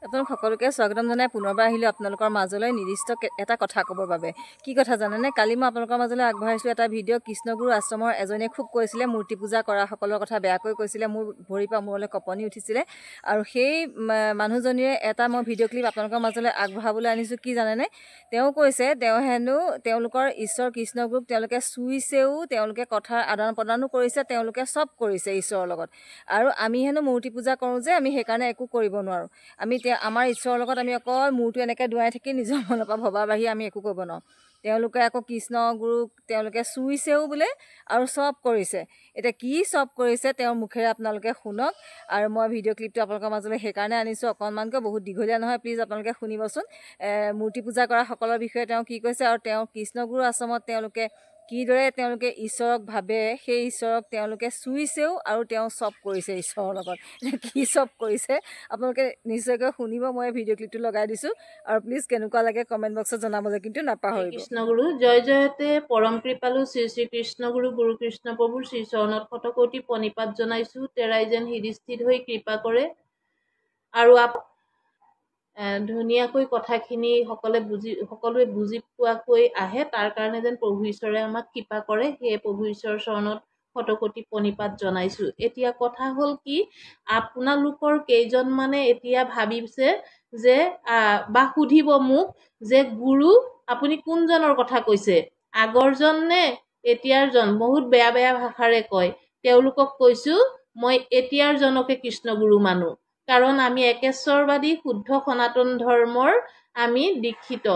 আপোনালোক সকলোকে স্বাগতম জনাই পুনৰবাৰ আহিলোঁ আপোনালোকৰ মাজলৈ নিৰ্দিষ্ট এটা কথা ক'বৰ বাবে। কি কথা জানেনে? কালি মই আপোনালোকৰ মাজলৈ আগবঢ়াইছোঁ এটা ভিডিঅ'। কৃষ্ণগুৰু আশ্ৰমৰ এজনীয়ে খুব কৈছিলে, মূৰ্তি পূজা কৰাসকলৰ কথা বেয়াকৈ কৈছিলে, মোৰ ভৰিৰ পৰা মূৰলৈ কঁপনি উঠিছিলে। আৰু সেই মানুহজনীয়ে এটা মই ভিডিঅ' ক্লিপ আপোনালোকৰ মাজলৈ আগবঢ়াবলৈ আনিছোঁ। কি জানেনে? তেওঁ কৈছে তেওঁ হেনো তেওঁলোকৰ ঈশ্বৰ কৃষ্ণগুৰুক তেওঁলোকে চুইছেও, তেওঁলোকে কথাৰ আদান প্ৰদানো কৰিছে, তেওঁলোকে চব কৰিছে ঈশ্বৰৰ লগত। আৰু আমি হেনো মূৰ্তি পূজা কৰোঁ যে আমি সেইকাৰণে একো কৰিব নোৱাৰোঁ। আমি আমাৰ ঈশ্বৰৰ লগত আমি অকল মূৰটো এনেকৈ দুৱাই থাকি নিজৰ মনৰ পৰা ভবাৰ বাহিৰে আমি একো কৰিব নোৱাৰোঁ। তেওঁলোকে আকৌ কৃষ্ণগুৰুক তেওঁলোকে চুইছেও বোলে আৰু চব কৰিছে। এতিয়া কি চব কৰিছে তেওঁৰ মুখেৰে আপোনালোকে শুনক। আৰু মই ভিডিঅ' ক্লিপটো আপোনালোকৰ মাজলৈ সেইকাৰণে আনিছোঁ, অকণমানকৈ, বহুত দীঘলীয়া নহয়, প্লিজ আপোনালোকে শুনিবচোন। মূৰ্তি পূজা কৰাসকলৰ বিষয়ে তেওঁ কি কৈছে আৰু তেওঁ কৃষ্ণগুৰু আশ্ৰমত তেওঁলোকে কিদৰে তেওঁলোকে ঈশ্বৰক ভাবে, সেই ঈশ্বৰক তেওঁলোকে চুইছেও আৰু তেওঁ চব কৰিছে ঈশ্বৰৰ লগত। কি চব কৰিছে আপোনালোকে নিশ্চয়কৈ শুনিব। মই ভিডিঅ' ক্লিপটো লগাই দিছোঁ আৰু প্লিজ কেনেকুৱা লাগে কমেণ্ট বক্সত জনাবলৈ কিন্তু নাপাহৰিব। কৃষ্ণগুৰু জয় জয়তে পৰম কৃপালু শ্ৰী শ্ৰী কৃষ্ণগুৰু গুৰু কৃষ্ণ প্ৰভুৰ শ্ৰী চৰণত শতকোটি প্ৰণিপাত জনাইছোঁ। তেৰাই যেন হৃদস্থিত হৈ কৃপা কৰে আৰু ধুনীয়াকৈ কথাখিনি সকলোৱে বুজি পোৱাকৈ আহে, তাৰ কাৰণে যেন প্ৰভু ঈশ্বৰে আমাক কৃপা কৰে। সেয়ে প্ৰভু ঈশ্বৰৰ চৰণত শতকোটি প্ৰণিপাত জনাইছোঁ। এতিয়া কথা হ'ল কি, আপোনালোকৰ কেইজনমানে এতিয়া ভাবিছে যে বা সুধিব মোক যে গুৰু আপুনি কোনজনৰ কথা কৈছে, আগৰজন নে এতিয়াৰ জন? বহুত বেয়া বেয়া ভাষাৰে কয়। তেওঁলোকক কৈছোঁ মই এতিয়াৰ জনকে কৃষ্ণগুৰু মানো, কাৰণ আমি একেশ্বৰবাদী শুদ্ধ সনাতন ধৰ্মৰ আমি দীক্ষিত।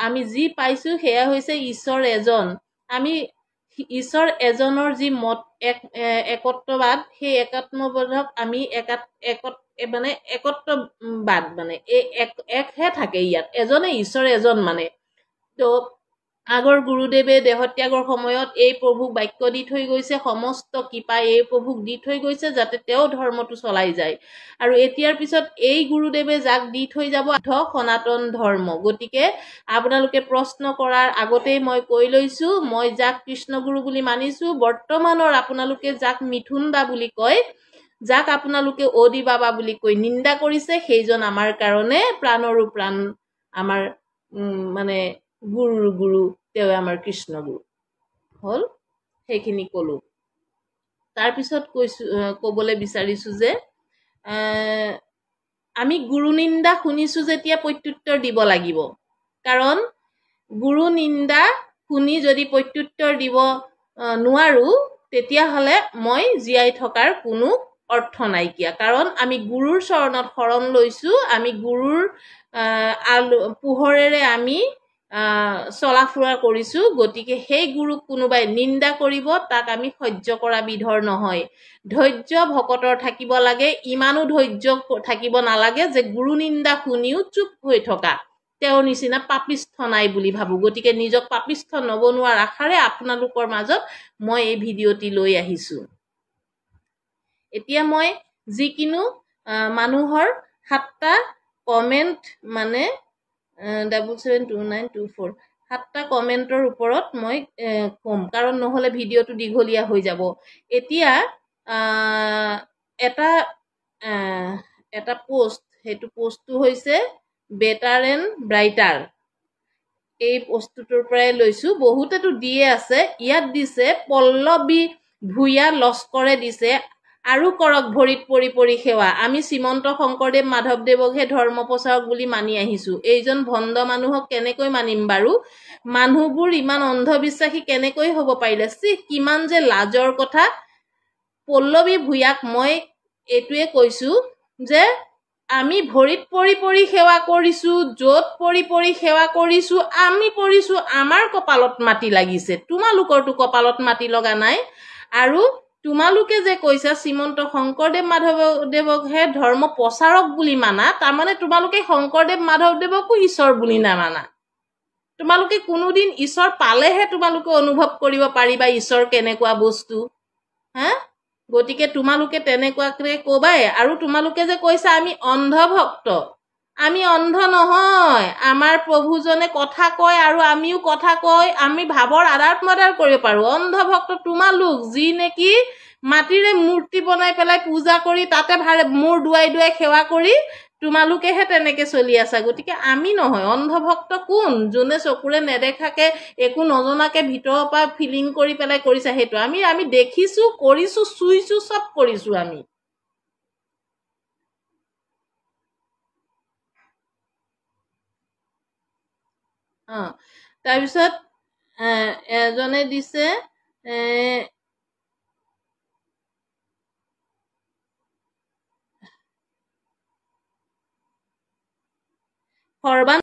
আমি যি পাইছোঁ সেয়া হৈছে ঈশ্বৰ এজন। আমি ঈশ্বৰ এজনৰ যি মত একত্ববাদ, সেই একাত্মবোধক আমি একত্ববাদ মানে একহে থাকে ইয়াত, এজনে ঈশ্বৰ এজন মানে। তো আগৰ গুৰুদেৱে দেহত্যাগৰ সময়ত এই প্ৰভুক বাক্য দি থৈ গৈছে, সমস্ত কৃপা এই প্ৰভুক দি থৈ গৈছে যাতে তেওঁ ধৰ্মটো চলাই যায়। আৰু এতিয়াৰ পিছত এই গুৰুদেৱে যাক দি থৈ যাব সনাতন ধৰ্ম। গতিকে আপোনালোকে প্ৰশ্ন কৰাৰ আগতেই মই কৈ লৈছোঁ, মই যাক কৃষ্ণগুৰু বুলি মানিছোঁ, বৰ্তমানৰ আপোনালোকে যাক মিথুন দা বুলি কয়, যাক আপোনালোকে অদি বাবা বুলি কৈ নিন্দা কৰিছে, সেইজন আমাৰ কাৰণে প্ৰাণৰো প্ৰাণ, আমাৰ মানে গুৰুৰ গুৰু, তেওঁ আমাৰ কৃষ্ণগুৰু হ'ল। সেইখিনি ক'লো। তাৰপিছত ক'বলৈ বিচাৰিছোঁ যে আমি গুৰু নিন্দা শুনিছোঁ যেতিয়া প্ৰত্যুত্তৰ দিব লাগিব, কাৰণ গুৰু নিন্দা শুনি যদি প্ৰত্যুত্তৰ দিব নোৱাৰোঁ, তেতিয়াহ'লে মই জীয়াই থকাৰ কোনো অৰ্থ নাইকিয়া। কাৰণ আমি গুৰুৰ চৰণত শৰণ লৈছোঁ, আমি গুৰুৰ পোহৰেৰে আমি চলা ফুৰা কৰিছোঁ। গতিকে সেই গুৰুক কোনোবাই নিন্দা কৰিব, তাক আমি সহ্য কৰা বিধৰ নহয়। ধৈৰ্য ভকতৰ থাকিব লাগে, ইমানো ধৈৰ্য থাকিব নালাগে যে গুৰু নিন্দা শুনিও চুপ হৈ থকা। তেওঁৰ নিচিনা পাপিষ্ঠ নাই বুলি ভাবোঁ। গতিকে নিজক পাপিষ্ঠ নবনোৱাৰ আশাৰে আপোনালোকৰ মাজত মই এই ভিডিঅ'টি লৈ আহিছোঁ। এতিয়া মই যিকিনো মানুহৰ 7টা কমেণ্ট মানে 772924 7টা কমেণ্টৰ ওপৰত মই ক'ম, কাৰণ নহ'লে ভিডিঅ'টো দীঘলীয়া হৈ যাব। এতিয়া এটা পোষ্ট, সেইটো পোষ্টটো হৈছে বেটাৰ এণ্ড ব্ৰাইটাৰ। এই বস্তুটোৰ পৰাই লৈছোঁ। বহুতেতো দিয়ে আছে, ইয়াত দিছে পল্লৱী ভূঞা লস্কৰে দিছে, আৰু কৰক ভৰিত পৰি পৰি সেৱা। আমি শ্ৰীমন্ত শংকৰদেৱ মাধৱদেৱকহে ধৰ্ম প্ৰচাৰক বুলি মানি আহিছোঁ। এইজন ভণ্ড মানুহক কেনেকৈ মানিম বাৰু? মানুহবোৰ ইমান অন্ধবিশ্বাসী কেনেকৈ হ'ব পাৰিলে? কিমান যে লাজৰ কথা। পল্লৱী ভূঞাক মই এইটোৱে কৈছোঁ যে আমি ভৰিত পৰি পৰি সেৱা কৰিছোঁ, য'ত পৰি পৰি সেৱা কৰিছোঁ, আমি পৰিছোঁ, আমাৰ কপালত মাটি লাগিছে, তোমালোকৰতো কপালত মাটি লগা নাই। আৰু তোমালোকে যে কৈছা শ্ৰীমন্ত শংকৰদেৱ মাধৱদেৱকহে ধৰ্ম প্ৰচাৰক বুলি মানা, তাৰমানে তোমালোকে শংকৰদেৱ মাধৱদেৱকো ঈশ্বৰ বুলি নামানা। তোমালোকে কোনোদিন ঈশ্বৰ পালেহে তোমালোকে অনুভৱ কৰিব পাৰিবা ঈশ্বৰ কেনেকুৱা বস্তু। গতিকে তোমালোকে তেনেকুৱাকে ক'বাই। আৰু তোমালোকে যে কৈছা আমি অন্ধভক্ত, আমি অন্ধ নহয়, আমাৰ প্ৰভুজনে কথা কয় আৰু আমিও কথা কয়, আমি ভাৱৰ আদান প্ৰদান কৰিব পাৰোঁ। অন্ধ ভক্ত তোমালোক, যি নেকি মাটিৰে মূৰ্তি বনাই পেলাই পূজা কৰি তাতে মূৰ দুৱাই দুৱাই সেৱা কৰি তোমালোকেহে তেনেকে চলি আছা। গতিকে আমি নহয়। অন্ধভক্ত কোন? যোনে চকুৰে নেদেখাকে একো নজনাকে ভিতৰৰ পৰা ফিলিং কৰি পেলাই কৰিছা সেইটো। আমি দেখিছো, কৰিছো, চুইছো, চব কৰিছো আমি। তাৰপিছত এজনে দিছে সৰ্বান